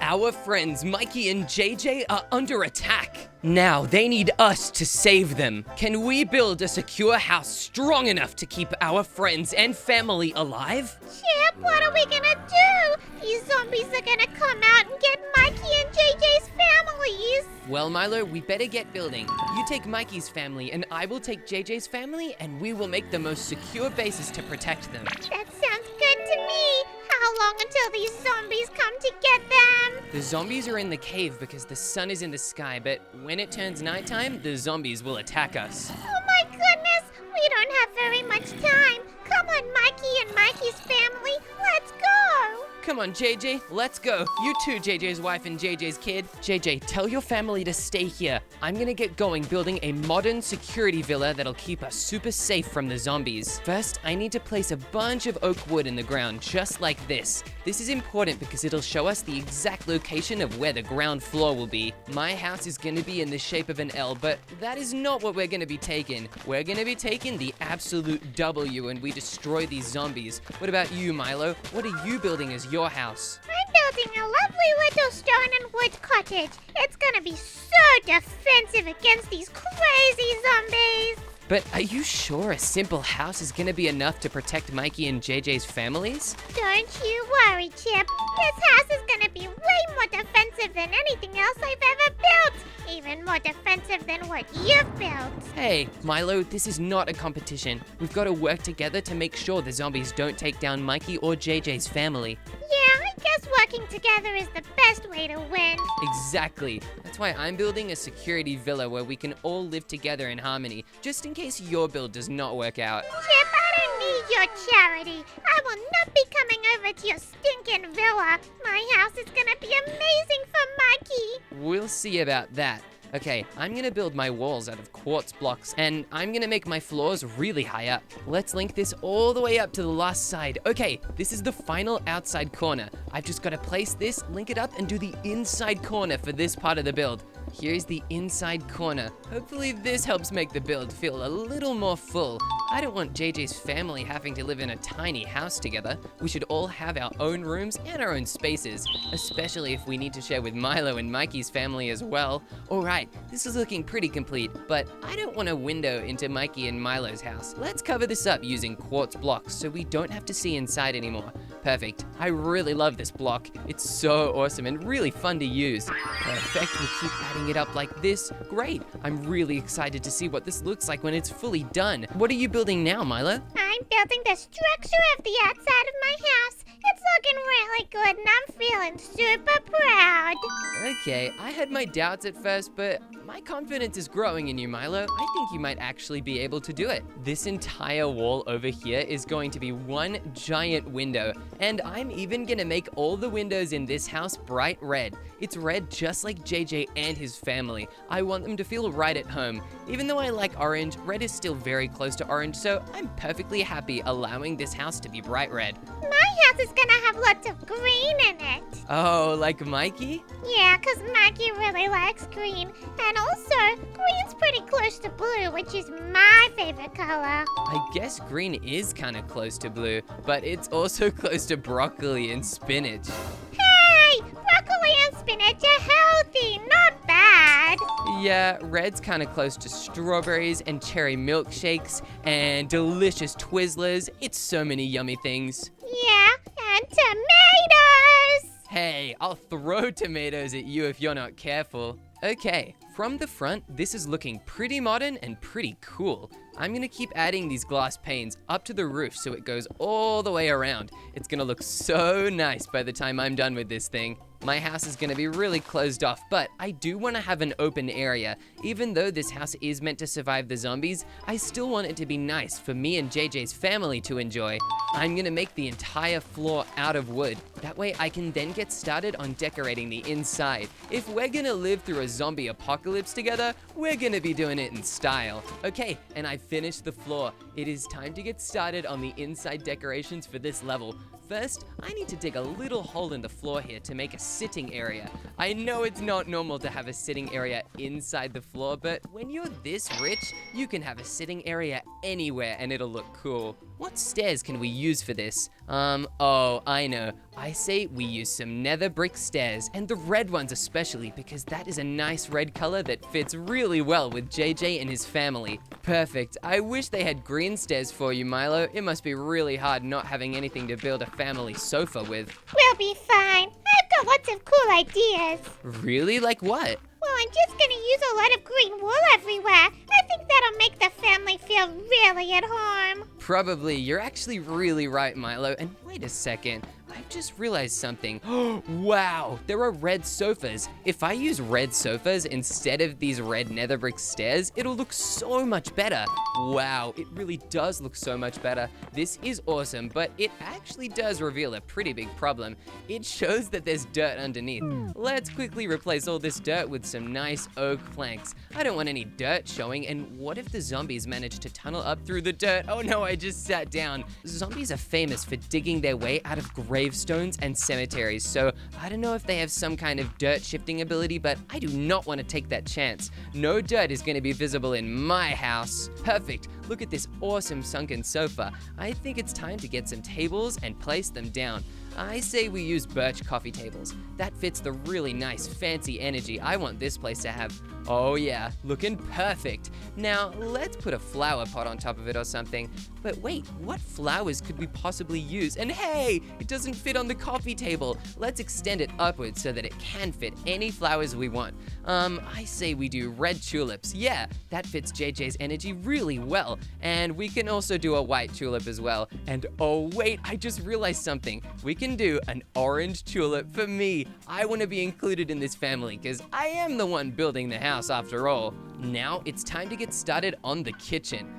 Our friends Mikey and JJ are under attack. Now they need us to save them. Can we build a secure house strong enough to keep our friends and family alive? Chip, what are we gonna do? These zombies are gonna come out and get Mikey and JJ's families. Well, Milo, we better get building. You take Mikey's family and I will take JJ's family, and we will make the most secure bases to protect them. That sounds good to me. How long until these zombies come to get them? The zombies are in the cave because the sun is in the sky, but when it turns nighttime, the zombies will attack us. Oh my goodness, we don't have very much time. Come on, Mikey and Mikey's family, let's go. Come on, JJ, let's go. You too, JJ's wife and JJ's kid. JJ, tell your family to stay here. I'm gonna get going building a modern security villa that'll keep us super safe from the zombies. First, I need to place a bunch of oak wood in the ground, just like this. This is important because it'll show us the exact location of where the ground floor will be. My house is gonna be in the shape of an L, but that is not what we're gonna be taking. We're gonna be taking the absolute W and we destroy these zombies. What about you, Milo? What are you building as your house? I'm building a lovely little stone and wood cottage. It's gonna be so defensive against these crazy zombies. But are you sure a simple house is gonna be enough to protect Mikey and JJ's families? Don't you worry, Chip. This house is gonna be way more defensive than anything else I've ever built. Even more defensive than what you've built. Hey, Milo, this is not a competition. We've got to work together to make sure the zombies don't take down Mikey or JJ's family. Yeah, I guess working together is the best way to win. Exactly. That's why I'm building a security villa where we can all live together in harmony, just in case your build does not work out. Chip, I don't need your charity. I will not be coming over to your stinking villa. My house is gonna be amazing for Mikey. We'll see about that. Okay, I'm gonna build my walls out of quartz blocks, and I'm gonna make my floors really high up. Let's link this all the way up to the last side. Okay, this is the final outside corner. I've just gotta place this, link it up, and do the inside corner for this part of the build. Here's the inside corner. Hopefully this helps make the build feel a little more full. I don't want JJ's family having to live in a tiny house together. We should all have our own rooms and our own spaces, especially if we need to share with Milo and Mikey's family as well. All right, this is looking pretty complete, but I don't want a window into Mikey and Milo's house. Let's cover this up using quartz blocks so we don't have to see inside anymore. Perfect. I really love this block. It's so awesome and really fun to use. Perfect. We'll keep adding it up like this. Great. I'm really excited to see what this looks like when it's fully done. What are you building now, Milo? I'm building the structure of the outside of my house. It's looking really good and I'm feeling super proud. Okay, I had my doubts at first, but my confidence is growing in you, Milo. I think you might actually be able to do it. This entire wall over here is going to be one giant window, and I'm even gonna make all the windows in this house bright red. It's red just like JJ and his family. I want them to feel right at home. Even though I like orange, red is still very close to orange, so I'm perfectly happy allowing this house to be bright red. My house is gonna have lots of green in it. Oh, like Mikey? Yeah, 'cause Mikey really likes green. And also, green's pretty close to blue, which is my favorite color. I guess green is kind of close to blue, but it's also close to broccoli and spinach. Hey, broccoli and spinach are healthy, not bad. Yeah, red's kind of close to strawberries and cherry milkshakes and delicious Twizzlers. It's so many yummy things. Yeah, and tomatoes. Hey, I'll throw tomatoes at you if you're not careful. Okay, from the front, this is looking pretty modern and pretty cool. I'm gonna keep adding these glass panes up to the roof so it goes all the way around. It's gonna look so nice by the time I'm done with this thing. My house is gonna be really closed off, but I do wanna have an open area. Even though this house is meant to survive the zombies, I still want it to be nice for me and JJ's family to enjoy. I'm gonna make the entire floor out of wood. That way I can then get started on decorating the inside. If we're gonna live through a zombie apocalypse together, we're gonna be doing it in style. Okay, and I've finished the floor. It is time to get started on the inside decorations for this level. First, I need to dig a little hole in the floor here to make a sitting area. I know it's not normal to have a sitting area inside the floor, but when you're this rich, you can have a sitting area anywhere and it'll look cool. what stairs can we use for this? Oh, I know. I say we use some nether brick stairs, and the red ones especially, because that is a nice red color that fits really well with JJ and his family. Perfect. I wish they had green stairs for you, Milo. It must be really hard not having anything to build a family sofa with. We'll be fine. I've got lots of cool ideas. Really? Like what? Well, I'm just gonna use a lot of green wool everywhere. I think that'll make the family feel really at home. Probably. You're actually really right, Milo. And wait a second. I've just realized something. Wow, there are red sofas. If I use red sofas instead of these red nether brick stairs, it'll look so much better. Wow, it really does look so much better. This is awesome, but it actually does reveal a pretty big problem. It shows that there's dirt underneath. Let's quickly replace all this dirt with some nice oak planks. I don't want any dirt showing, and what if the zombies manage to tunnel up through the dirt? Oh no, I just sat down. Zombies are famous for digging their way out of gravestones and cemeteries, so I don't know if they have some kind of dirt shifting ability, but I do not want to take that chance. No dirt is going to be visible in my house. Perfect. Look at this awesome sunken sofa. I think it's time to get some tables and place them down. I say we use birch coffee tables. That fits the really nice fancy energy I want this place to have. Oh yeah, looking perfect. Now let's put a flower pot on top of it or something. But wait, what flowers could we possibly use? And hey, it doesn't fit on the coffee table. Let's extend it upwards so that it can fit any flowers we want. I say we do red tulips. Yeah, that fits JJ's energy really well. And we can also do a white tulip as well. And oh wait, I just realized something. We can do an orange tulip for me. I want to be included in this family because I am the one building the house after all. Now it's time to get started on the kitchen.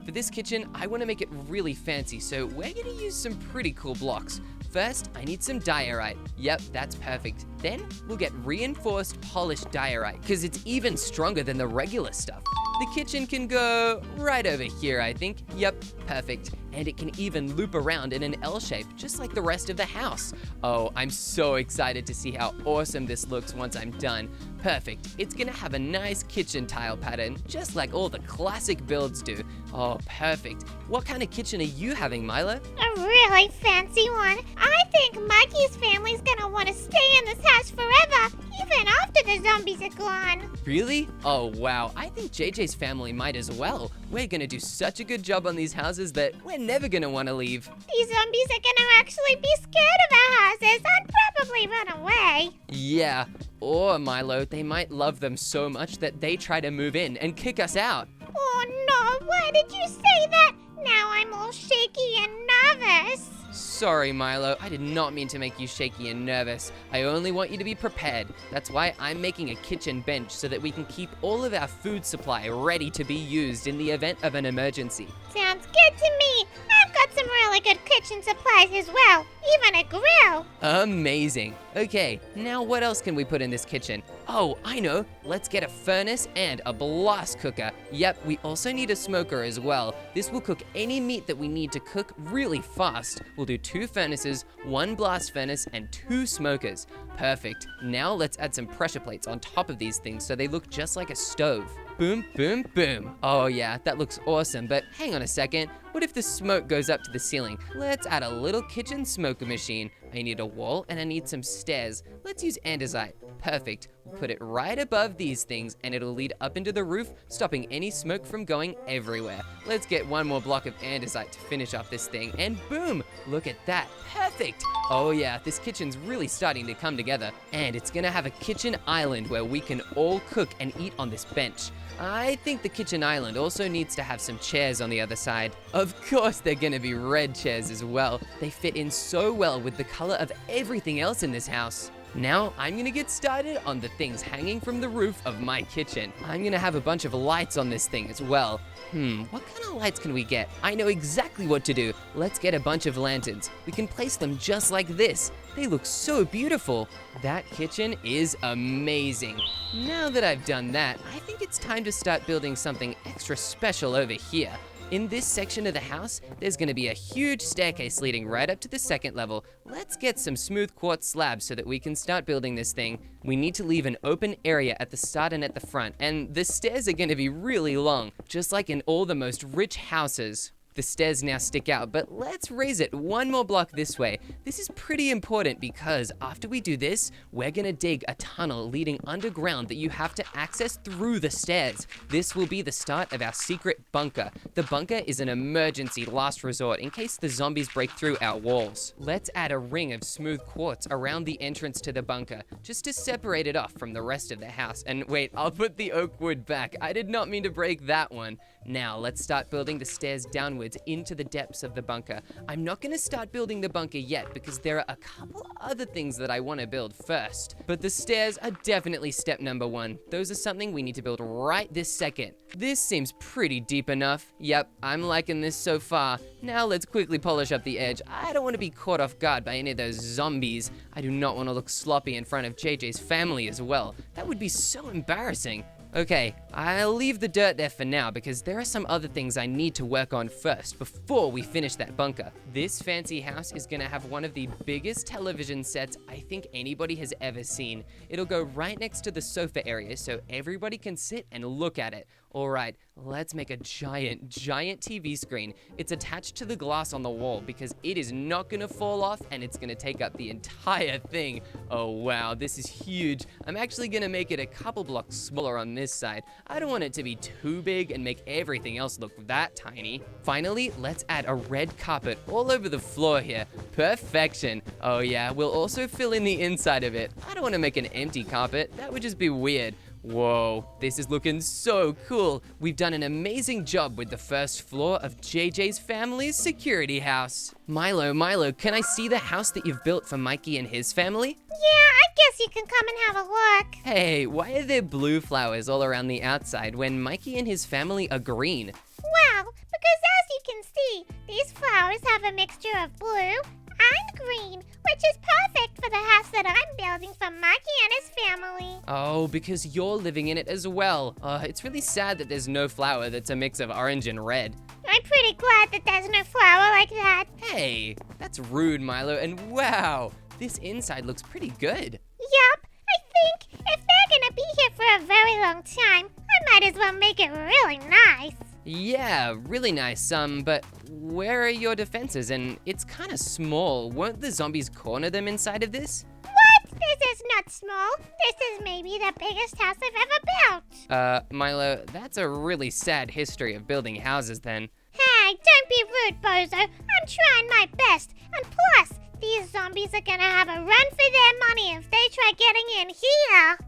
For this kitchen, I want to make it really fancy, so we're going to use some pretty cool blocks. First, I need some diorite. Yep, that's perfect. Then we'll get reinforced polished diorite because it's even stronger than the regular stuff. The kitchen can go right over here, I think. Yep, perfect. And it can even loop around in an L shape, just like the rest of the house. Oh, I'm so excited to see how awesome this looks once I'm done. Perfect. It's gonna have a nice kitchen tile pattern, just like all the classic builds do. Oh, perfect. What kind of kitchen are you having, Milo? A really fancy one. I think Mikey's family's gonna want to stay in this house forever, even after the zombies are gone. Really? Oh, wow. I think JJ's family might as well. We're gonna do such a good job on these houses that we're never gonna want to leave. These zombies are gonna actually be scared of our houses and probably run away. Yeah. Or, Milo, they might love them so much that they try to move in and kick us out. Oh no, why did you say that? Now I'm all shaky and nervous. Sorry, Milo. I did not mean to make you shaky and nervous. I only want you to be prepared. That's why I'm making a kitchen bench so that we can keep all of our food supply ready to be used in the event of an emergency. Sounds good to me. I've got some really good kitchen supplies as well. Even a grill. Amazing. Okay, now what else can we put in this kitchen? Oh, I know. Let's get a furnace and a blast cooker. Yep, we also need a smoker as well. This will cook any meat that we need to cook really fast. We'll do 2 furnaces, 1 blast furnace, and 2 smokers. Perfect. Now let's add some pressure plates on top of these things so they look just like a stove. Boom, boom, boom. Oh yeah, that looks awesome, but hang on a second. What if the smoke goes up to the ceiling? Let's add a little kitchen smoker machine. I need a wall and I need some stairs. Let's use andesite. Perfect. We'll put it right above these things and it'll lead up into the roof, stopping any smoke from going everywhere. Let's get 1 more block of andesite to finish off this thing, and boom! Look at that. Perfect! Oh yeah, this kitchen's really starting to come together, and it's gonna have a kitchen island where we can all cook and eat on this bench. I think the kitchen island also needs to have some chairs on the other side. Of course they're gonna be red chairs as well. They fit in so well with the color of everything else in this house. Now, I'm gonna get started on the things hanging from the roof of my kitchen. I'm gonna have a bunch of lights on this thing as well. What kind of lights can we get? I know exactly what to do. Let's get a bunch of lanterns. We can place them just like this. They look so beautiful. That kitchen is amazing. Now that I've done that, I think it's time to start building something extra special over here. In this section of the house, there's gonna be a huge staircase leading right up to the 2nd level. Let's get some smooth quartz slabs so that we can start building this thing. We need to leave an open area at the start and at the front, and the stairs are gonna be really long, just like in all the most rich houses. The stairs now stick out, but let's raise it one more block this way. This is pretty important because after we do this, we're gonna dig a tunnel leading underground that you have to access through the stairs. This will be the start of our secret bunker. The bunker is an emergency last resort in case the zombies break through our walls. Let's add a ring of smooth quartz around the entrance to the bunker, just to separate it off from the rest of the house. And wait, I'll put the oak wood back. I did not mean to break that one. Now, let's start building the stairs downwards into the depths of the bunker. I'm not gonna start building the bunker yet because there are a couple other things that I wanna build first. But the stairs are definitely step number one. Those are something we need to build right this second. This seems pretty deep enough. Yep, I'm liking this so far. Now let's quickly polish up the edge. I don't wanna be caught off guard by any of those zombies. I do not wanna look sloppy in front of JJ's family as well. That would be so embarrassing. Okay, I'll leave the dirt there for now because there are some other things I need to work on first before we finish that bunker. This fancy house is gonna have one of the biggest television sets I think anybody has ever seen. It'll go right next to the sofa area so everybody can sit and look at it. All right, let's make a giant TV screen. It's attached to the glass on the wall because it is not gonna fall off and it's gonna take up the entire thing. Oh wow, this is huge. I'm actually gonna make it a couple blocks smaller on this side. I don't want it to be too big and make everything else look that tiny. Finally, let's add a red carpet all over the floor here. Perfection. Oh yeah, we'll also fill in the inside of it. I don't wanna make an empty carpet. That would just be weird. Whoa, this is looking so cool. We've done an amazing job with the first floor of JJ's family's security house. Milo, can I see the house that you've built for Mikey and his family? Yeah, I guess you can come and have a look. Hey, why are there blue flowers all around the outside when Mikey and his family are green? Well, because as you can see, these flowers have a mixture of blue and green, which is perfect for the house that I'm building for Mikey and his family. Oh, because you're living in it as well. It's really sad that there's no flower that's a mix of orange and red. I'm pretty glad that there's no flower like that. Hey, that's rude, Milo, and wow, this inside looks pretty good. Yup, I think if they're gonna be here for a very long time, I might as well make it really nice. Yeah, really nice, but where are your defenses? And it's kind of small. Won't the zombies corner them inside of this? What? This is not small. This is maybe the biggest house I've ever built. Milo, that's a really sad history of building houses then. Hey, don't be rude, Bozo. I'm trying my best. And plus, these zombies are gonna have a run for their money if they try getting in here.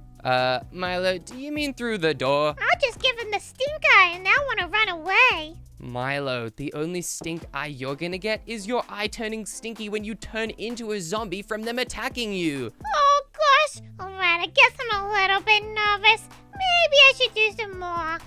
Milo, do you mean through the door? I'll just give them the stink eye and they'll want to run away. Milo, the only stink eye you're gonna get is your eye turning stinky when you turn into a zombie from them attacking you. Oh gosh, alright, I guess I'm a little bit nervous. Maybe I should do some more.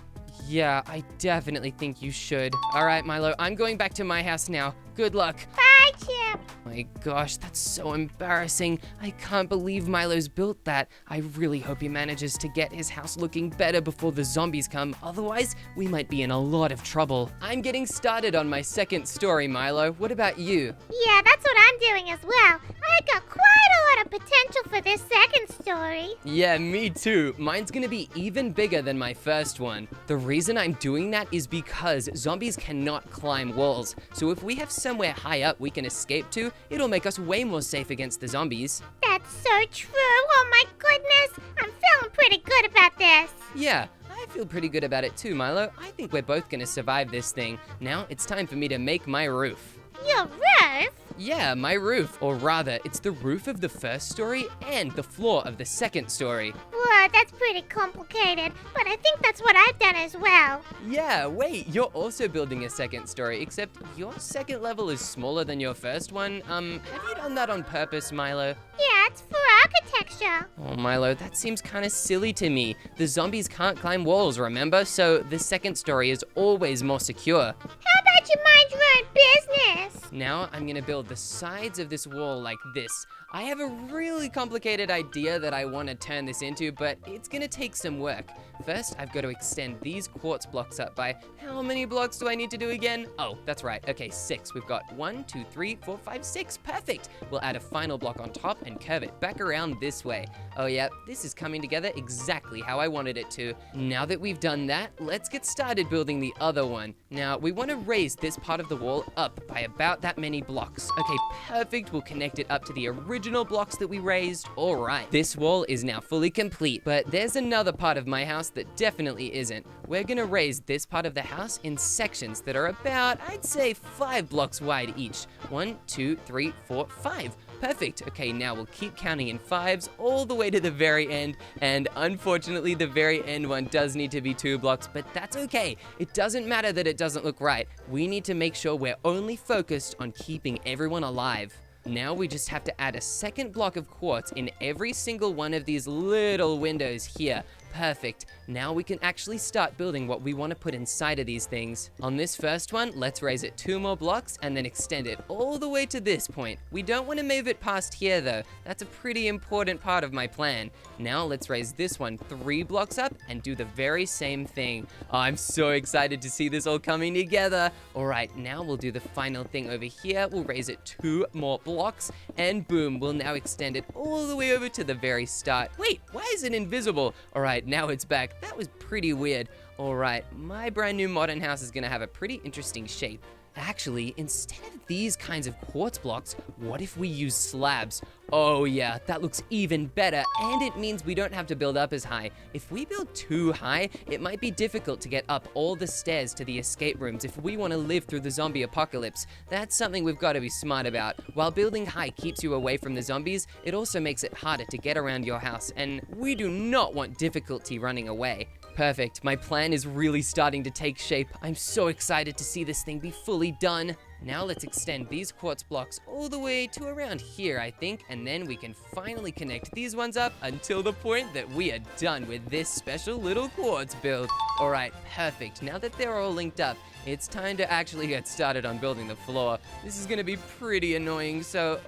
Yeah, I definitely think you should. All right, Milo, I'm going back to my house now. Good luck. Bye, Chip. My gosh, that's so embarrassing. I can't believe Milo's built that. I really hope he manages to get his house looking better before the zombies come. Otherwise, we might be in a lot of trouble. I'm getting started on my second story, Milo. What about you? Yeah, that's what I'm doing as well. I got quite a lot of potential for this second story. Yeah, me too. Mine's gonna be even bigger than my first one. The reason I'm doing that is because zombies cannot climb walls. So if we have somewhere high up we can escape to, it'll make us way more safe against the zombies. That's so true. Oh my goodness. I'm feeling pretty good about this. Yeah, I feel pretty good about it too, Milo. I think we're both gonna survive this thing. Now it's time for me to make my roof. Your roof? Yeah, my roof. Or rather, it's the roof of the first story and the floor of the second story. Whoa, that's pretty complicated, but I think that's what I've done as well. Yeah, wait, you're also building a second story, except your second level is smaller than your first one. Have you done that on purpose, Milo? Yeah, it's for architecture. Oh, Milo, that seems kind of silly to me. The zombies can't climb walls, remember? So the second story is always more secure. How about you mind your own business? Now I'm gonna build the sides of this wall like this. I have a really complicated idea that I want to turn this into, but it's gonna take some work. First, I've got to extend these quartz blocks up by how many blocks do I need to do again? Oh, that's right. Okay, 6. We've got 1, 2, 3, 4, 5, 6. Perfect. We'll add a final block on top and curve it back around this way. Oh yeah, this is coming together exactly how I wanted it to. Now that we've done that, let's get started building the other one. Now, we want to raise this part of the wall up by about that many blocks. Okay, perfect. We'll connect it up to the original blocks that we raised. All right, this wall is now fully complete, but there's another part of my house that definitely isn't. We're gonna raise this part of the house in sections that are about, I'd say, 5 blocks wide each. 1, 2, 3, 4, 5. Perfect. Okay, now we'll keep counting in 5s all the way to the very end, and unfortunately the very end one does need to be 2 blocks, but that's okay. It doesn't matter that it doesn't look right. We need to make sure we're only focused on keeping everyone alive. Now we just have to add a second block of quartz in every single one of these little windows here. Perfect. Now we can actually start building what we want to put inside of these things. On this first one, let's raise it 2 more blocks and then extend it all the way to this point. We don't want to move it past here though. That's a pretty important part of my plan. Now let's raise this one 3 blocks up and do the very same thing. Oh, I'm so excited to see this all coming together. All right, now we'll do the final thing over here. We'll raise it 2 more blocks and boom, we'll now extend it all the way over to the very start. Wait, why is it invisible? All right, now it's back. That was pretty weird. All right, my brand new modern house is gonna have a pretty interesting shape. Actually, instead of these kinds of quartz blocks, what if we use slabs? Oh yeah, that looks even better, and it means we don't have to build up as high. If we build too high, it might be difficult to get up all the stairs to the escape rooms if we want to live through the zombie apocalypse. That's something we've got to be smart about. While building high keeps you away from the zombies, it also makes it harder to get around your house, and we do not want difficulty running away. Perfect. My plan is really starting to take shape. I'm so excited to see this thing be fully done. Now let's extend these quartz blocks all the way to around here, I think, and then we can finally connect these ones up until the point that we are done with this special little quartz build. All right, perfect. Now that they're all linked up, it's time to actually get started on building the floor. This is gonna be pretty annoying, so,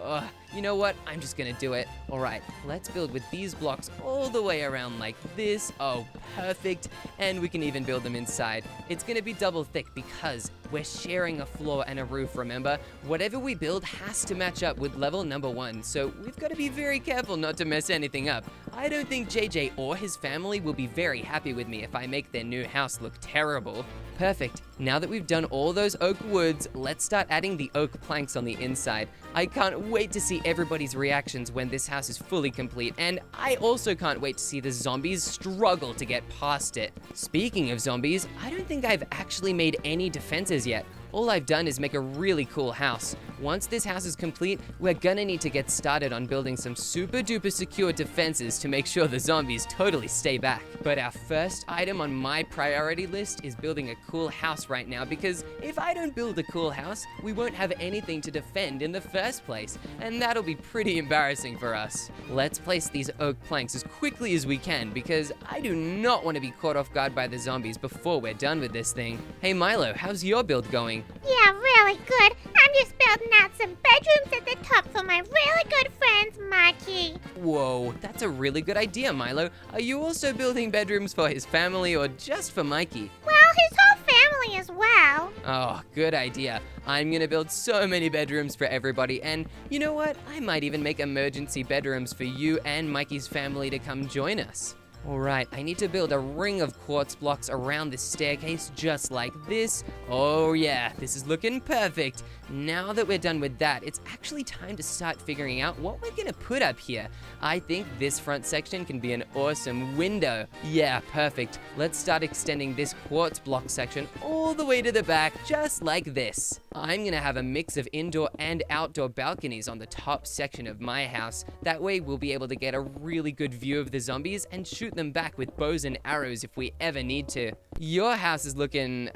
you know what? I'm just gonna do it. All right, let's build with these blocks all the way around like this. Oh, perfect. And we can even build them inside. It's gonna be double thick because we're sharing a floor and a roof, remember? Whatever we build has to match up with level number 1, so we've got to be very careful not to mess anything up. I don't think JJ or his family will be very happy with me if I make their new house look terrible. Perfect. Now that we've done all those oak woods, let's start adding the oak planks on the inside. I can't wait to see everybody's reactions when this house is fully complete, and I also can't wait to see the zombies struggle to get past it. Speaking of zombies, I don't think I've actually made any defenses yet. All I've done is make a really cool house. Once this house is complete, we're gonna need to get started on building some super duper secure defenses to make sure the zombies totally stay back. But our first item on my priority list is building a cool house right now, because if I don't build a cool house, we won't have anything to defend in the first place, and that'll be pretty embarrassing for us. Let's place these oak planks as quickly as we can, because I do not want to be caught off guard by the zombies before we're done with this thing. Hey Milo, how's your build going? Yeah, really good. I'm just building out some bedrooms at the top for my really good friends, Mikey. Whoa, that's a really good idea, Milo. Are you also building bedrooms for his family or just for Mikey? Well, his whole family as well. Oh, good idea. I'm gonna build so many bedrooms for everybody, and you know what? I might even make emergency bedrooms for you and Mikey's family to come join us. All right, I need to build a ring of quartz blocks around this staircase just like this. Oh yeah, this is looking perfect. Now that we're done with that, it's actually time to start figuring out what we're gonna put up here. I think this front section can be an awesome window. Yeah, perfect. Let's start extending this quartz block section all the way to the back, just like this. I'm gonna have a mix of indoor and outdoor balconies on the top section of my house. That way we'll be able to get a really good view of the zombies and shoot them back with bows and arrows if we ever need to. Your house is looking,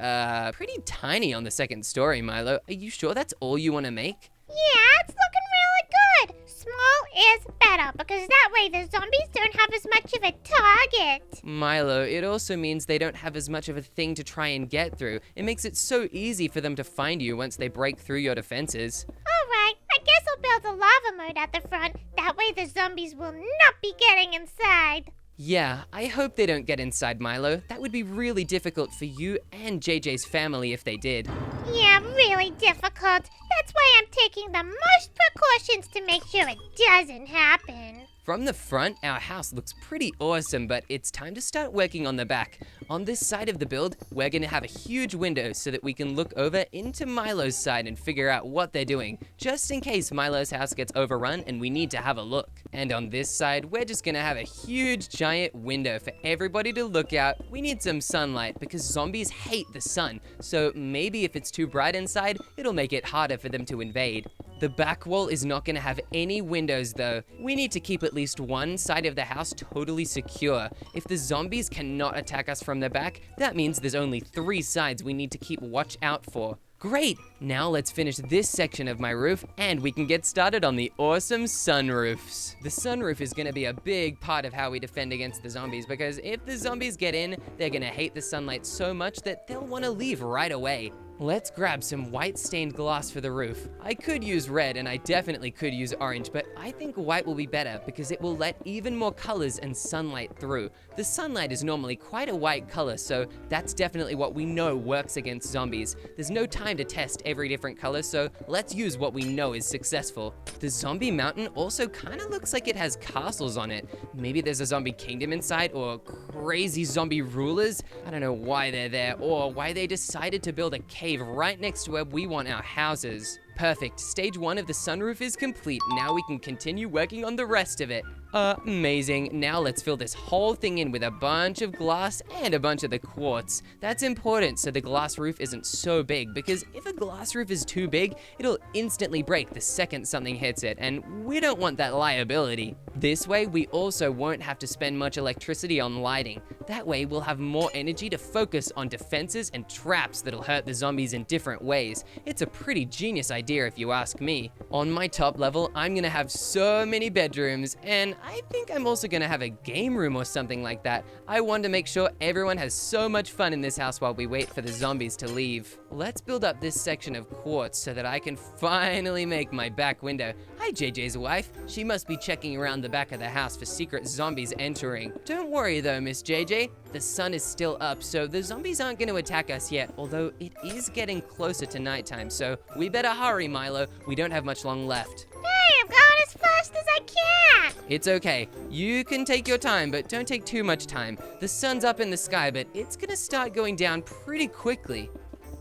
pretty tiny on the second story, Milo. Are you sure that's all you want to make? Yeah, it's looking really good. Small is better because that way the zombies don't have as much of a target. Milo, it also means they don't have as much of a thing to try and get through. It makes it so easy for them to find you once they break through your defenses. Alright, I guess I'll build a lava mode at the front. That way the zombies will not be getting inside. Yeah, I hope they don't get inside, Milo. That would be really difficult for you and JJ's family if they did. Yeah, really difficult. That's why I'm taking the most precautions to make sure it doesn't happen. From the front, our house looks pretty awesome, but it's time to start working on the back. On this side of the build, we're gonna have a huge window so that we can look over into Milo's side and figure out what they're doing, just in case Milo's house gets overrun and we need to have a look. And on this side, we're just gonna have a huge giant window for everybody to look out. We need some sunlight because zombies hate the sun, so maybe if it's too bright inside, it'll make it harder for them to invade. The back wall is not gonna have any windows though. We need to keep at least one side of the house totally secure. If the zombies cannot attack us from the back, that means there's only 3 sides we need to keep watch out for. Great! Now let's finish this section of my roof and we can get started on the awesome sunroofs. The sunroof is gonna be a big part of how we defend against the zombies because if the zombies get in, they're gonna hate the sunlight so much that they'll wanna leave right away. Let's grab some white stained glass for the roof. I could use red and I definitely could use orange, but I think white will be better because it will let even more colors and sunlight through. The sunlight is normally quite a white color, so that's definitely what we know works against zombies. There's no time to test every different color, so let's use what we know is successful. The zombie mountain also kind of looks like it has castles on it. Maybe there's a zombie kingdom inside or crazy zombie rulers. I don't know why they're there or why they decided to build a cave right next to where we want our houses. Perfect. Stage 1 of the sunroof is complete. Now we can continue working on the rest of it. Amazing. Now let's fill this whole thing in with a bunch of glass and a bunch of the quartz. That's important so the glass roof isn't so big because if a glass roof is too big, it'll instantly break the second something hits it, and we don't want that liability. This way, we also won't have to spend much electricity on lighting. That way, we'll have more energy to focus on defenses and traps that'll hurt the zombies in different ways. It's a pretty genius idea if you ask me. On my top level, I'm gonna have so many bedrooms, and I think I'm also gonna have a game room or something like that. I want to make sure everyone has so much fun in this house while we wait for the zombies to leave. Let's build up this section of quartz so that I can finally make my back window. Hi, JJ's wife. She must be checking around the back of the house for secret zombies entering. Don't worry though, Miss JJ. The sun is still up, so the zombies aren't gonna attack us yet, although it is getting closer to nighttime, so we better hurry, Milo. We don't have much long left. Hey, I'm going as fast as I can. It's okay. You can take your time, but don't take too much time. The sun's up in the sky, but it's gonna start going down pretty quickly.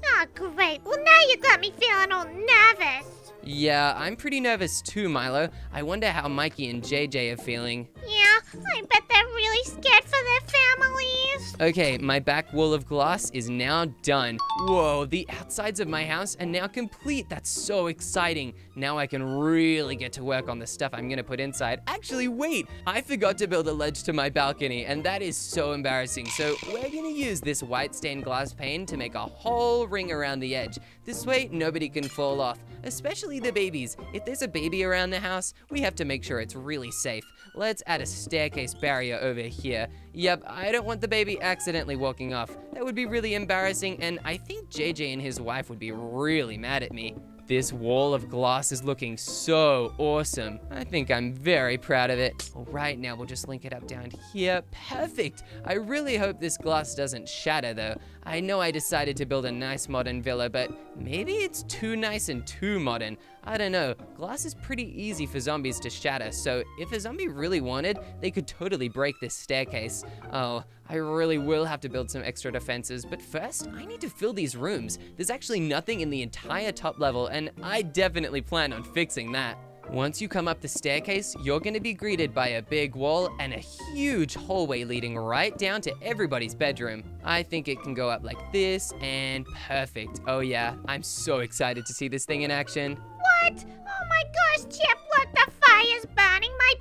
Oh, great. Well, now you got me feeling all nervous. Yeah, I'm pretty nervous too, Milo. I wonder how Mikey and JJ are feeling. Yeah, I bet they're really scared for their families. Okay, my back wall of glass is now done. Whoa, the outsides of my house are now complete. That's so exciting. Now I can really get to work on the stuff I'm gonna put inside. Actually, wait, I forgot to build a ledge to my balcony, and that is so embarrassing. So we're gonna use this white stained glass pane to make a whole ring around the edge. This way, nobody can fall off, especially the babies. If there's a baby around the house, we have to make sure it's really safe. Let's add a staircase barrier over here. Yep, I don't want the baby accidentally walking off. That would be really embarrassing, and I think JJ and his wife would be really mad at me. This wall of glass is looking so awesome. I think I'm very proud of it. All right, now we'll just link it up down here. Perfect. I really hope this glass doesn't shatter though. I know I decided to build a nice modern villa, but maybe it's too nice and too modern. I don't know. Glass is pretty easy for zombies to shatter, so if a zombie really wanted, they could totally break this staircase. Oh, I really will have to build some extra defenses, but first, I need to fill these rooms. There's actually nothing in the entire top level, and I definitely plan on fixing that. Once you come up the staircase, you're gonna be greeted by a big wall and a huge hallway leading right down to everybody's bedroom. I think it can go up like this, and perfect. Oh yeah, I'm so excited to see this thing in action. What? Oh my gosh, Chip, look, the fire's burning my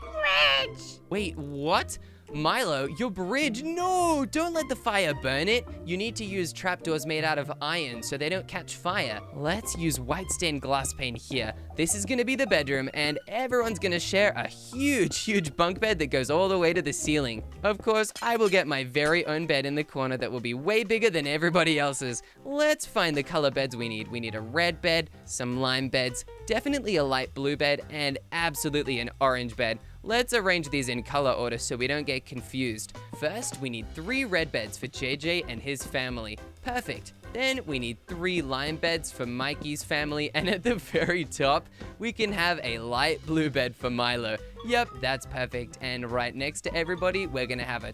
bridge. Wait, what? Milo, your bridge, no, don't let the fire burn it. You need to use trapdoors made out of iron so they don't catch fire. Let's use white stained glass pane here. This is gonna be the bedroom, and everyone's gonna share a huge bunk bed that goes all the way to the ceiling. Of course, I will get my very own bed in the corner that will be way bigger than everybody else's. Let's find the color beds we need. We need a red bed, some lime beds, definitely a light blue bed, and absolutely an orange bed. Let's arrange these in color order so we don't get confused. First, we need 3 red beds for JJ and his family. Perfect. Then we need 3 lime beds for Mikey's family, and at the very top, we can have a light blue bed for Milo. Yep, that's perfect. And right next to everybody, we're gonna have a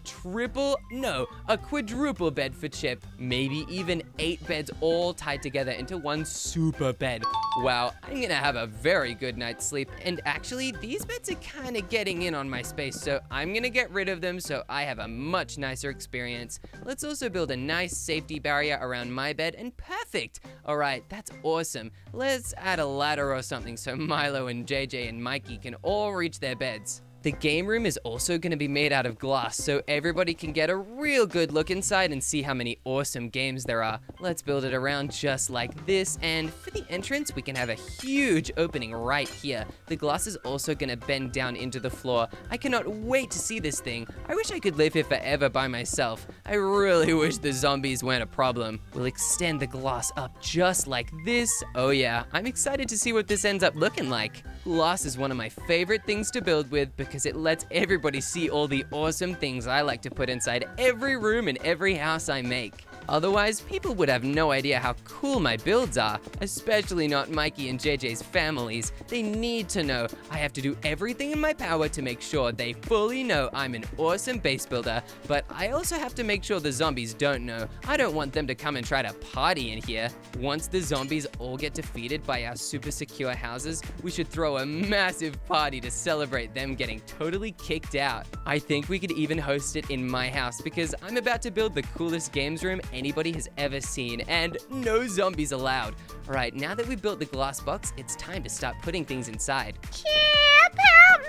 quadruple bed for Chip. Maybe even 8 beds all tied together into one super bed. Wow, I'm gonna have a very good night's sleep. And actually, these beds are kind of getting in on my space, so I'm gonna get rid of them so I have a much nicer experience. Let's also build a nice safety barrier around my bed, and perfect. All right, that's awesome. Let's add a ladder or something so Milo and JJ and Mikey can all reach their beds. The game room is also going to be made out of glass so everybody can get a real good look inside and see how many awesome games there are. Let's build it around just like this, and for the entrance we can have a huge opening right here. The glass is also going to bend down into the floor. I cannot wait to see this thing. I wish I could live here forever by myself. I really wish the zombies weren't a problem. We'll extend the glass up just like this. Oh yeah, I'm excited to see what this ends up looking like. Glass is one of my favorite things to build with because it lets everybody see all the awesome things I like to put inside every room and every house I make. Otherwise, people would have no idea how cool my builds are, especially not Mikey and JJ's families. They need to know I have to do everything in my power to make sure they fully know I'm an awesome base builder, but I also have to make sure the zombies don't know. I don't want them to come and try to party in here. Once the zombies all get defeated by our super secure houses, we should throw a massive party to celebrate them getting totally kicked out. I think we could even host it in my house because I'm about to build the coolest games room anybody has ever seen, and no zombies allowed. All right, now that we built the glass box, it's time to start putting things inside. Chip, help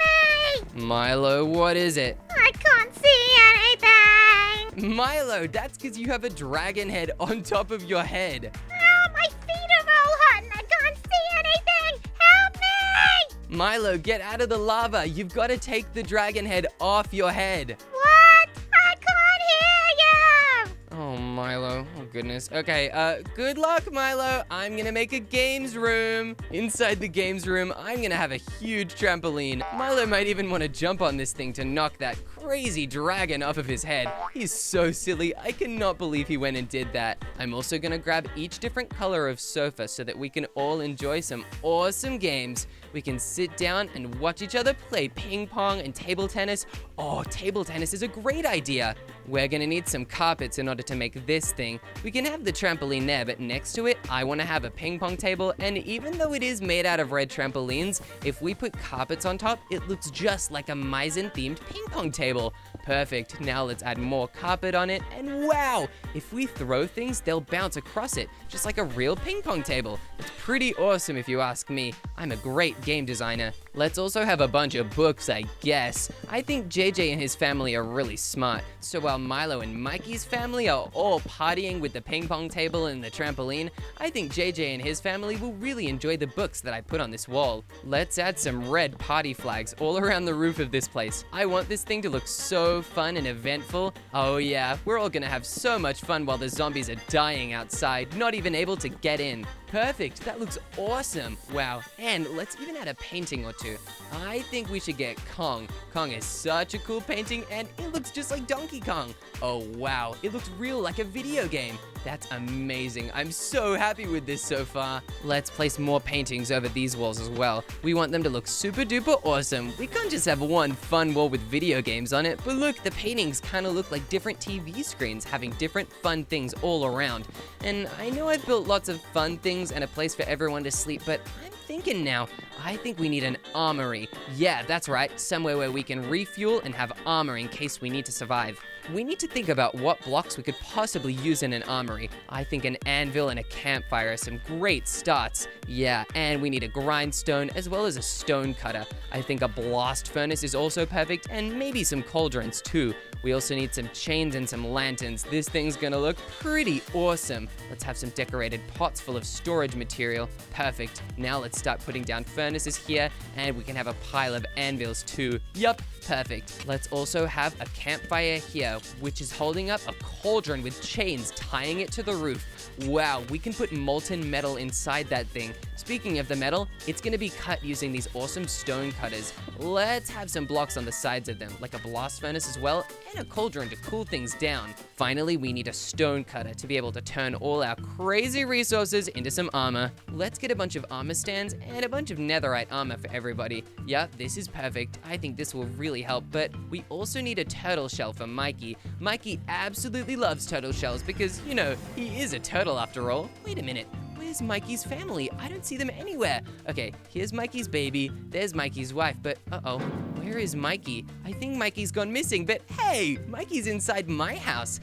me! Milo, what is it? I can't see anything. Milo, that's because you have a dragon head on top of your head. Oh, my feet are all hot and I can't see anything. Help me! Milo, get out of the lava. You've got to take the dragon head off your head. What? I can't hear you! Oh, Milo. Oh, goodness. Okay, good luck, Milo. I'm gonna make a games room. Inside the games room, I'm gonna have a huge trampoline. Milo might even want to jump on this thing to knock that crazy dragon off of his head. He's so silly. I cannot believe he went and did that. I'm also gonna grab each different color of sofa so that we can all enjoy some awesome games. We can sit down and watch each other play ping pong and table tennis. Oh, table tennis is a great idea. We're gonna need some carpets in order to make this thing. We can have the trampoline there, but next to it, I wanna have a ping pong table, and even though it is made out of red trampolines, if we put carpets on top, it looks just like a Maizen themed ping pong table. Perfect, now let's add more carpet on it, and wow! If we throw things, they'll bounce across it, just like a real ping pong table. It's pretty awesome if you ask me. I'm a great game designer. Let's also have a bunch of books, I guess. I think JJ and his family are really smart, so while Milo and Mikey's family are all partying with the ping pong table and the trampoline, I think JJ and his family will really enjoy the books that I put on this wall. Let's add some red party flags all around the roof of this place. I want this thing to look so fun and eventful. Oh yeah, we're all gonna have so much fun while the zombies are dying outside, not even able to get in. Perfect, that looks awesome. Wow, and let's even add a painting or two. I think we should get Kong. Kong is such a cool painting, and it looks just like Donkey Kong. Oh wow, it looks real like a video game. That's amazing. I'm so happy with this so far. Let's place more paintings over these walls as well. We want them to look super duper awesome. We can't just have one fun wall with video games on it, but look, the paintings kind of look like different TV screens having different fun things all around. And I know I've built lots of fun things and a place for everyone to sleep, but I'm thinking now. I think we need an armory. Yeah, that's right. Somewhere where we can refuel and have armor in case we need to survive. We need to think about what blocks we could possibly use in an armory. I think an anvil and a campfire are some great starts. Yeah, and we need a grindstone as well as a stone cutter. I think a blast furnace is also perfect, and maybe some cauldrons too. We also need some chains and some lanterns. This thing's gonna look pretty awesome. Let's have some decorated pots full of storage material. Perfect. Now let's start putting down furnaces here, and we can have a pile of anvils too. Yup, perfect. Let's also have a campfire here, which is holding up a cauldron with chains tying it to the roof. Wow, we can put molten metal inside that thing. Speaking of the metal, it's gonna be cut using these awesome stone cutters. Let's have some blocks on the sides of them, like a blast furnace as well, and a cauldron to cool things down. Finally, we need a stone cutter to be able to turn all our crazy resources into some armor. Let's get a bunch of armor stands and a bunch of netherite armor for everybody. Yeah, this is perfect. I think this will really help, but we also need a turtle shell for Mikey. Mikey absolutely loves turtle shells because, you know, he is a turtle after all. Wait a minute. Where's Mikey's family? I don't see them anywhere. Okay, here's Mikey's baby. There's Mikey's wife, but uh-oh. Where is Mikey? I think Mikey's gone missing, but hey, Mikey's inside my house.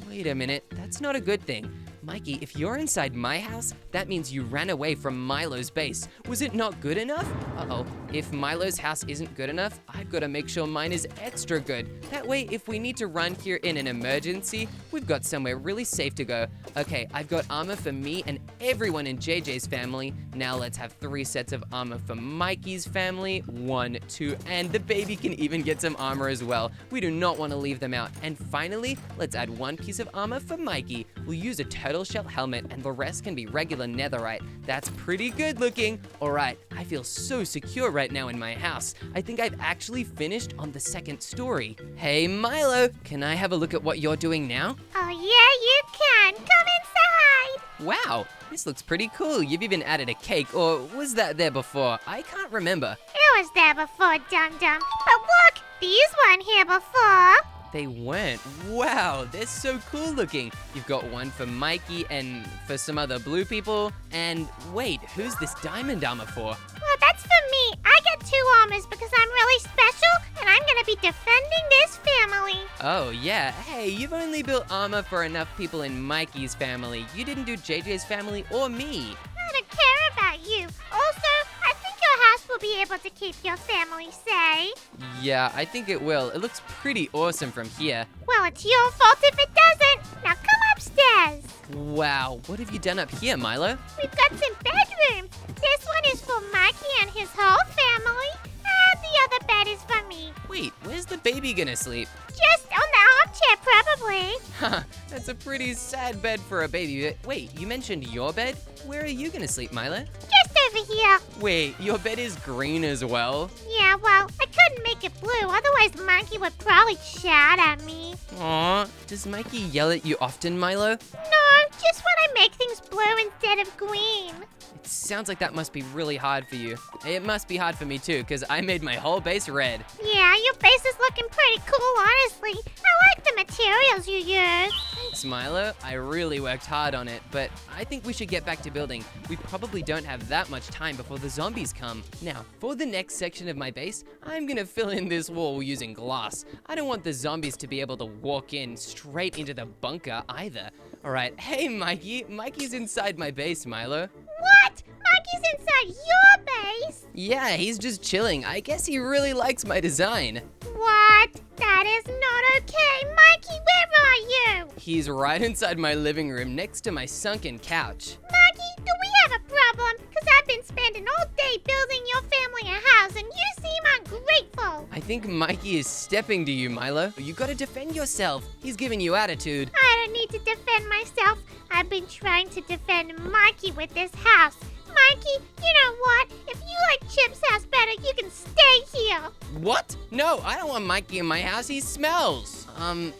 Wait a minute, that's not a good thing. Mikey, if you're inside my house, that means you ran away from Milo's base. Was it not good enough? Uh-oh, if Milo's house isn't good enough, I've got to make sure mine is extra good. That way, if we need to run here in an emergency, we've got somewhere really safe to go. Okay, I've got armor for me and everyone in JJ's family. Now let's have 3 sets of armor for Mikey's family. 1, 2, and the baby can even get some armor as well. We do not want to leave them out. And finally, let's add 1 piece of armor for Mikey. We'll use a turtle shell helmet and the rest can be regular netherite. That's pretty good looking. All right, I feel so secure right now in my house. I think I've actually finished on the 2nd story. Hey Milo, can I have a look at what you're doing now? Oh yeah, you can. Come inside. Wow, this looks pretty cool. You've even added a cake, or was that there before? I can't remember. It was there before, Dum-Dum. But look, these weren't here before. They weren't. Wow, they're so cool looking. You've got one for Mikey and for some other blue people. And wait, who's this diamond armor for? Well, that's for me. I get 2 armors because I'm really special and I'm gonna be defending this family. Oh yeah, hey, you've only built armor for enough people in Mikey's family. You didn't do JJ's family or me. I don't care about you. Also, I think your house will be able to keep your family safe. Yeah, I think it will. It looks pretty awesome from here. Well, it's your fault if it doesn't. Now come upstairs. Wow, what have you done up here, Milo? We've got some bedrooms. This one is for Mikey and his whole family. And the other bed is for me. Wait, where's the baby gonna sleep? Just on the armchair, probably. Haha, that's a pretty sad bed for a baby. But wait, you mentioned your bed? Where are you gonna sleep, Milo? Just over here. Wait, your bed is green as well? Yeah, well, I couldn't make it blue. Otherwise, Mikey would probably shout at me. Aw, does Mikey yell at you often, Milo? No, just when I make things blue instead of green. It sounds like that must be really hard for you. It must be hard for me too, because I made my whole base red. Yeah, your base is looking pretty cool, honestly. I like the materials you use. Thanks, Milo. I really worked hard on it, but I think we should get back to building. We probably don't have that much time before the zombies come. Now, for the next section of my base, I'm gonna fill in this wall using glass. I don't want the zombies to be able to walk in straight into the bunker either. All right, hey Mikey. Mikey's inside my base, Milo. What? Mikey's inside your base? Yeah, he's just chilling. I guess he really likes my design. What? That is not okay. Mikey, where are you? He's right inside my living room next to my sunken couch. Mikey, do we have a problem? Because I've been spending all day building your family a house and you seem ungrateful. I think Mikey is stepping to you, Milo. You gotta defend yourself. He's giving you attitude. I don't need to defend myself. I've been trying to defend Mikey with this house. Mikey, you know what? If you like Chip's house better, you can stay here. What? No, I don't want Mikey in my house. He smells.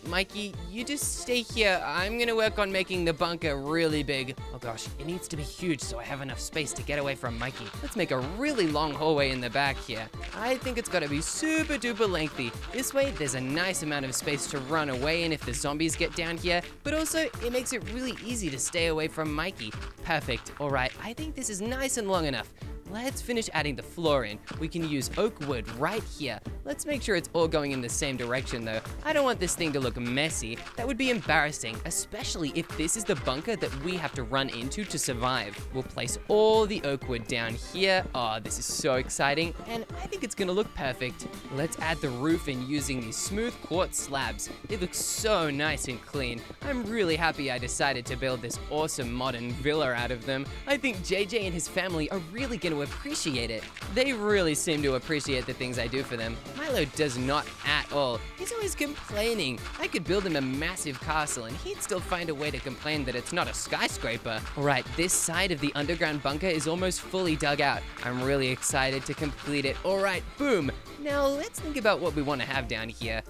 Mikey, you just stay here. I'm gonna work on making the bunker really big. Oh gosh, it needs to be huge so I have enough space to get away from Mikey. Let's make a really long hallway in the back here. I think it's gotta be super duper lengthy. This way, there's a nice amount of space to run away in if the zombies get down here, but also it makes it really easy to stay away from Mikey. Perfect. All right, I think this is nice and long enough. let's finish adding the floor in. We can use oak wood right here. Let's make sure it's all going in the same direction though. I don't want this thing to look messy. That would be embarrassing, especially if this is the bunker that we have to run into to survive. We'll place all the oak wood down here. Oh, this is so exciting, and I think it's gonna look perfect. Let's add the roof in using these smooth quartz slabs. It looks so nice and clean. I'm really happy I decided to build this awesome modern villa out of them. I think JJ and his family are really gonna appreciate it. They really seem to appreciate the things I do for them. Milo does not at all. He's always complaining. I could build him a massive castle and he'd still find a way to complain that it's not a skyscraper. All right, this side of the underground bunker is almost fully dug out. I'm really excited to complete it. All right, boom. Now let's think about what we want to have down here.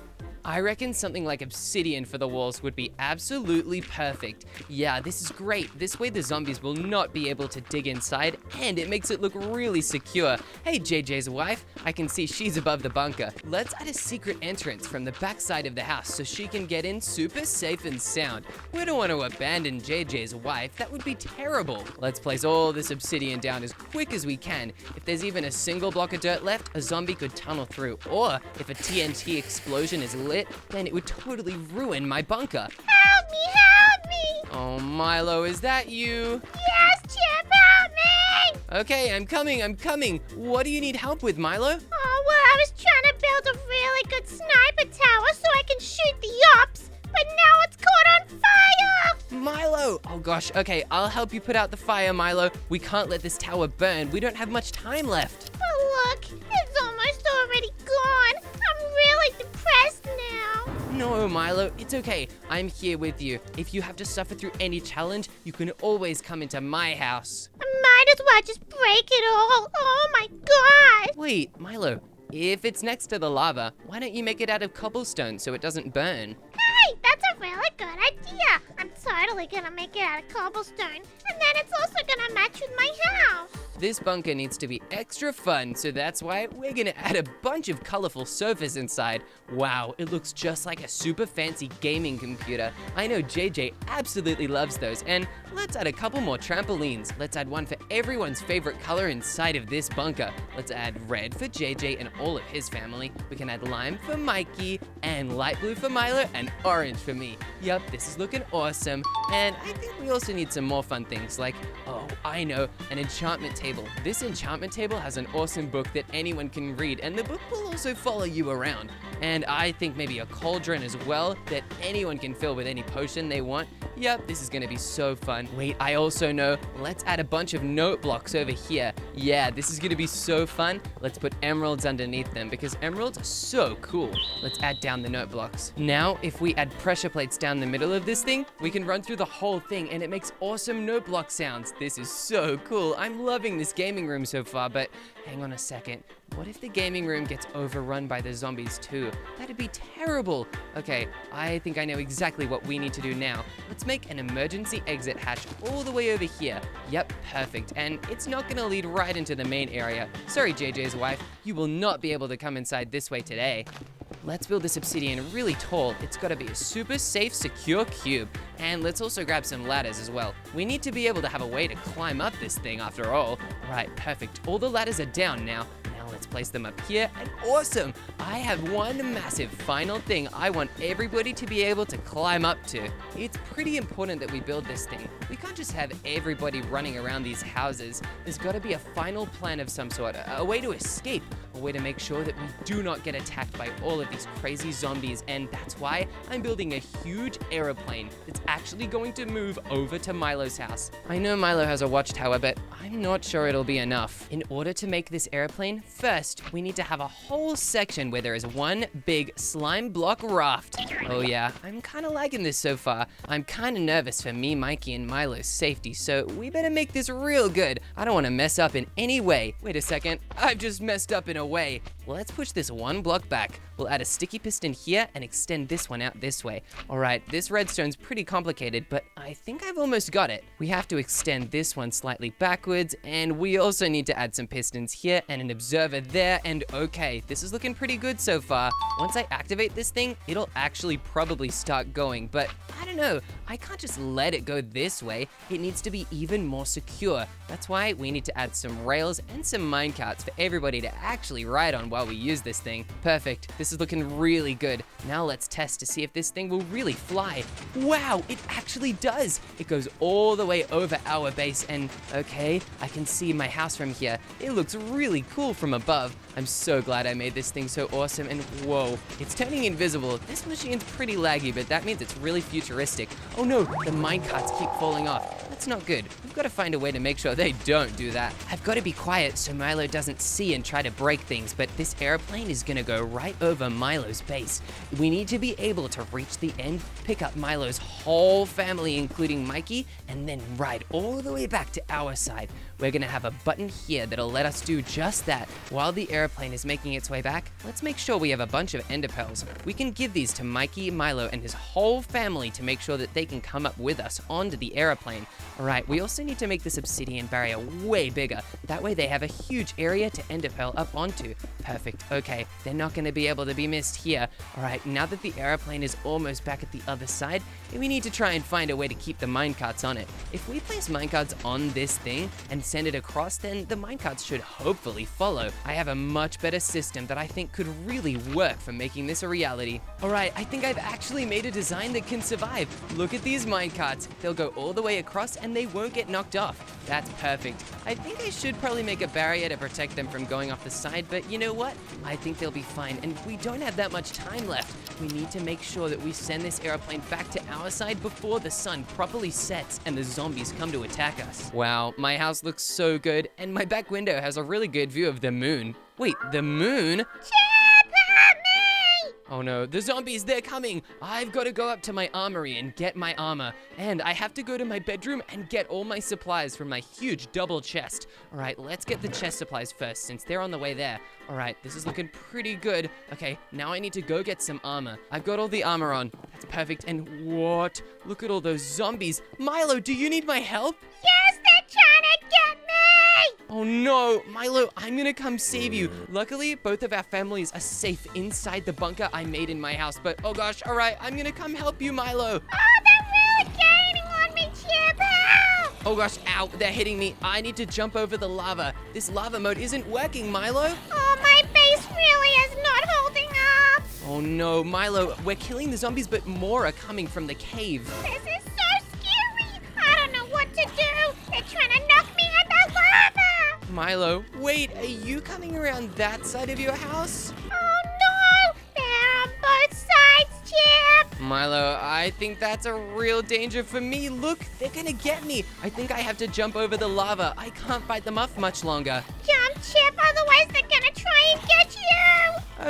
I reckon something like obsidian for the walls would be absolutely perfect. Yeah, this is great. This way the zombies will not be able to dig inside, and it makes it look really secure. Hey, JJ's wife, I can see she's above the bunker. Let's add a secret entrance from the back side of the house so she can get in super safe and sound. We don't want to abandon JJ's wife. That would be terrible. Let's place all this obsidian down as quick as we can. If there's even a single block of dirt left, a zombie could tunnel through, or if a TNT explosion is lit, then it would totally ruin my bunker. Help me, help me! Oh, Milo, is that you? Yes, Chip, help me! Okay, I'm coming. What do you need help with, Milo? Oh, well, I was trying to build a really good sniper tower so I can shoot the ops, but now it's caught on fire! Milo! Oh gosh, okay, I'll help you put out the fire, Milo. We can't let this tower burn. We don't have much time left. But look, it's almost already gone. I'm really depressed now. No, Milo, it's okay. I'm here with you. If you have to suffer through any challenge, you can always come into my house. I might as well just break it all. Oh my god! Wait, Milo, if it's next to the lava, why don't you make it out of cobblestone so it doesn't burn? Hey, that's a really good idea. I'm totally gonna make it out of cobblestone, and then it's also gonna match with my house. This bunker needs to be extra fun, so that's why we're gonna add a bunch of colorful sofas inside. Wow, it looks just like a super fancy gaming computer. I know JJ absolutely loves those, and let's add a couple more trampolines. Let's add one for everyone's favorite color inside of this bunker. Let's add red for JJ and all of his family. We can add lime for Mikey, and light blue for Milo, and orange for me. Yup, this is looking awesome. And I think we also need some more fun things like, oh, I know, an enchantment table. This enchantment table has an awesome book that anyone can read, and the book will also follow you around. And I think maybe a cauldron as well that anyone can fill with any potion they want. Yep, this is gonna be so fun. Wait, I also know, let's add a bunch of note blocks over here. Yeah, this is gonna be so fun. Let's put emeralds underneath them because emeralds are so cool. Let's add down the note blocks. Now, if we add pressure plates down the middle of this thing, we can run through the whole thing and it makes awesome note block sounds. This is so cool. I'm loving this gaming room so far, but hang on a second. What if the gaming room gets overrun by the zombies too? That'd be terrible. Okay, I think I know exactly what we need to do now. Let's make an emergency exit hatch all the way over here. Yep, perfect. And it's not gonna lead right into the main area. Sorry, JJ's wife, you will not be able to come inside this way today. Let's build this obsidian really tall. It's gotta be a super safe, secure cube. And let's also grab some ladders as well. We need to be able to have a way to climb up this thing after all. Right, perfect. All the ladders are down now. Let's place them up here, and awesome! I have one massive final thing I want everybody to be able to climb up to. It's pretty important that we build this thing. We can't just have everybody running around these houses. There's gotta be a final plan of some sort, a way to escape, a way to make sure that we do not get attacked by all of these crazy zombies, and that's why I'm building a huge aeroplane that's actually going to move over to Milo's house. I know Milo has a watchtower, but I'm not sure it'll be enough. In order to make this airplane, first, we need to have a whole section where there is one big slime block raft. Oh yeah, I'm kind of liking this so far. I'm kind of nervous for me, Mikey, and Milo's safety, so we better make this real good. I don't want to mess up in any way. Wait a second, I've just messed up in a away. Let's push this one block back. We'll add a sticky piston here and extend this one out this way. All right, this redstone's pretty complicated, but I think I've almost got it. We have to extend this one slightly backwards, and we also need to add some pistons here and an observer there, and okay, this is looking pretty good so far. Once I activate this thing, it'll actually probably start going, but I don't know, I can't just let it go this way. It needs to be even more secure. That's why we need to add some rails and some minecarts for everybody to actually ride on while we use this thing. Perfect. This is looking really good. Now let's test to see if this thing will really fly. Wow, it actually does. It goes all the way over our base, and okay, I can see my house from here. It looks really cool from above. I'm so glad I made this thing so awesome, and whoa, it's turning invisible. This machine's pretty laggy, but that means it's really futuristic. Oh no, the minecarts keep falling off. That's not good. We've got to find a way to make sure they don't do that. I've got to be quiet so Milo doesn't see and try to break things, but this airplane is gonna go right over Milo's base. We need to be able to reach the end, pick up Milo's whole family, including Mikey, and then ride all the way back to our side. We're gonna have a button here that'll let us do just that. While the airplane is making its way back, let's make sure we have a bunch of ender pearls. We can give these to Mikey, Milo, and his whole family to make sure that they can come up with us onto the airplane. All right, we also need to make this obsidian barrier way bigger. That way they have a huge area to ender pearl up onto. Perfect, okay, they're not gonna be able to be missed here. All right, now that the airplane is almost back at the other side, we need to try and find a way to keep the minecarts on it. If we place minecarts on this thing and send it across, then the minecarts should hopefully follow. I have a much better system that I think could really work for making this a reality. All right, I think I've actually made a design that can survive. Look at these minecarts. They'll go all the way across and they won't get knocked off. That's perfect. I think I should probably make a barrier to protect them from going off the side, but you know what? I think they'll be fine, and we don't have that much time left. We need to make sure that we send this airplane back to our side before the sun properly sets and the zombies come to attack us. Wow, my house looks so good, and my back window has a really good view of the moon. Wait, the moon? Chip, help me! Oh no, the zombies, they're coming! I've got to go up to my armory and get my armor. And I have to go to my bedroom and get all my supplies from my huge double chest. All right, let's get the chest supplies first since they're on the way there. All right, this is looking pretty good. Okay, now I need to go get some armor. I've got all the armor on. That's perfect. And what? Look at all those zombies. Milo, do you need my help? Yes, they're trying to get me! Oh no, Milo, I'm gonna come save you. Luckily, both of our families are safe inside the bunker I made in my house, but oh gosh, all right, I'm gonna come help you, Milo. Oh, they're really gaining on me, Chip! Help! Oh gosh, ow, they're hitting me. I need to jump over the lava. This lava mode isn't working, Milo. Oh, my base really is not holding up. Oh no, Milo, we're killing the zombies, but more are coming from the cave. This is so scary. I don't know what to do. They're trying to knock me in the lava. Milo, wait, are you coming around that side of your house? Oh, no. They're on both sides, Chip. Milo, I think that's a real danger for me. Look, they're gonna get me. I think I have to jump over the lava. I can't fight them off much longer. Jump, Chip, otherwise they're gonna try and get you.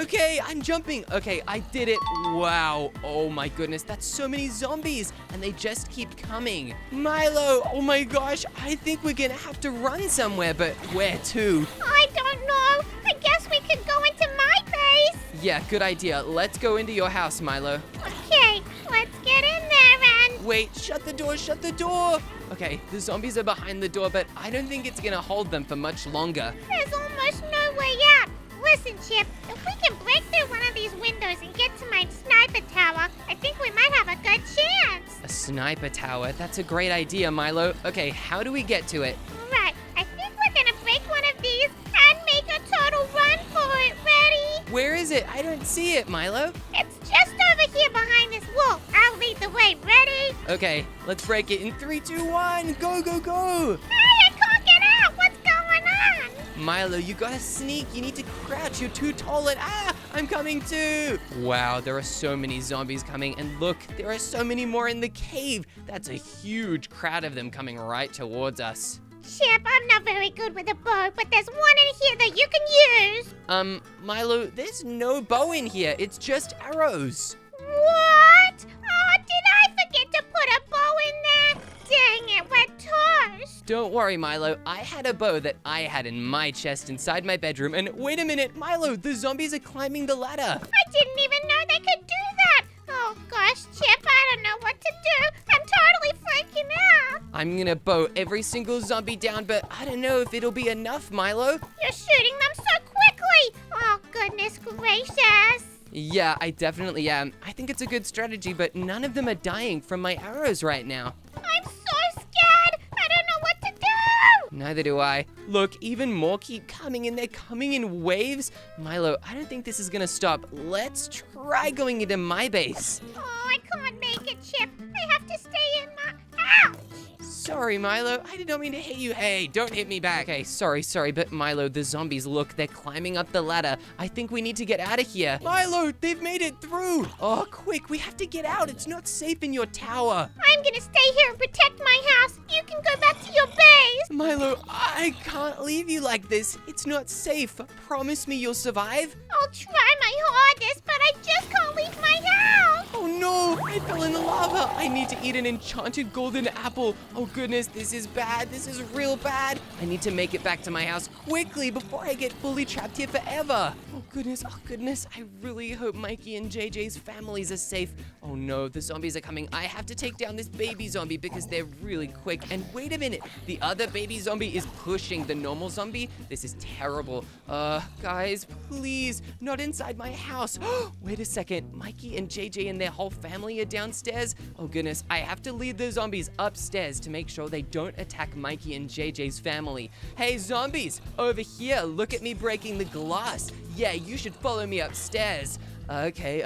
Okay, I'm jumping. Okay, I did it. Wow. Oh my goodness, that's so many zombies, and they just keep coming. Milo, oh my gosh, I think we're gonna have to run somewhere, but where to? I don't know. I guess we could go into my base. Yeah, good idea. Let's go into your house, Milo. Okay, let's get in there and... Wait, shut the door, shut the door. Okay, the zombies are behind the door, but I don't think it's gonna hold them for much longer. There's almost no way out. Listen, Chip, if we can break through one of these windows and get to my sniper tower, I think we might have a good chance. A sniper tower? That's a great idea, Milo. Okay, how do we get to it? All right, I think we're gonna break one of these and make a total run for it. Ready? Where is it? I don't see it, Milo. It's just over here behind this wall. I'll lead the way. Ready? Okay, let's break it in 3, 2, 1. Go, go, go. Hey, I can't get out. What's going on? Milo, you gotta sneak. You need to crouch. You're too tall and I'm coming too. Wow, there are so many zombies coming, and look, there are so many more in the cave. That's a huge crowd of them coming right towards us. Chip, I'm not very good with a bow, but there's one in here that you can use. Milo, there's no bow in here. It's just arrows. What? Oh, did I forget to put a bow in there? Dang it, we're toast. Don't worry, Milo. I had a bow that I had in my chest inside my bedroom. And wait a minute, Milo, the zombies are climbing the ladder. I didn't even know they could do that. Oh gosh, Chip, I don't know what to do. I'm totally freaking out. I'm gonna bow every single zombie down, but I don't know if it'll be enough, Milo. You're shooting them so quickly. Oh, goodness gracious. Yeah, I definitely am. I think it's a good strategy, but none of them are dying from my arrows right now. I'm so scared. I don't know what to do. Neither do I. Look, even more keep coming and they're coming in waves. Milo, I don't think this is gonna stop. Let's try going into my base. Oh, I can't make it, Chip. I have to stay in my... Ouch! Sorry, Milo. I did not mean to hit you. Hey, don't hit me back. Hey, sorry, but Milo, the zombies, look, they're climbing up the ladder. I think we need to get out of here. Milo, they've made it through. Oh, quick, we have to get out. It's not safe in your tower. I'm gonna stay here and protect my house. You can go back to your base. Milo, I can't leave you like this. It's not safe. Promise me you'll survive. I'll try my hardest, but I just can't leave my house. Oh no, I fell in the lava. I need to eat an enchanted golden apple. Oh goodness, this is bad. This is real bad. I need to make it back to my house quickly before I get fully trapped here forever. Oh goodness. I really hope Mikey and JJ's families are safe. Oh no, the zombies are coming. I have to take down this baby zombie because they're really quick. And wait a minute, the other baby zombie is pushing the normal zombie. This is terrible. Guys, please, not inside my house. Wait a second, Mikey and JJ and their whole family are downstairs. Oh goodness, I have to lead the zombies upstairs to make sure they don't attack Mikey and JJ's family. Hey zombies, over here, look at me breaking the glass. Yeah, you should follow me upstairs. Okay,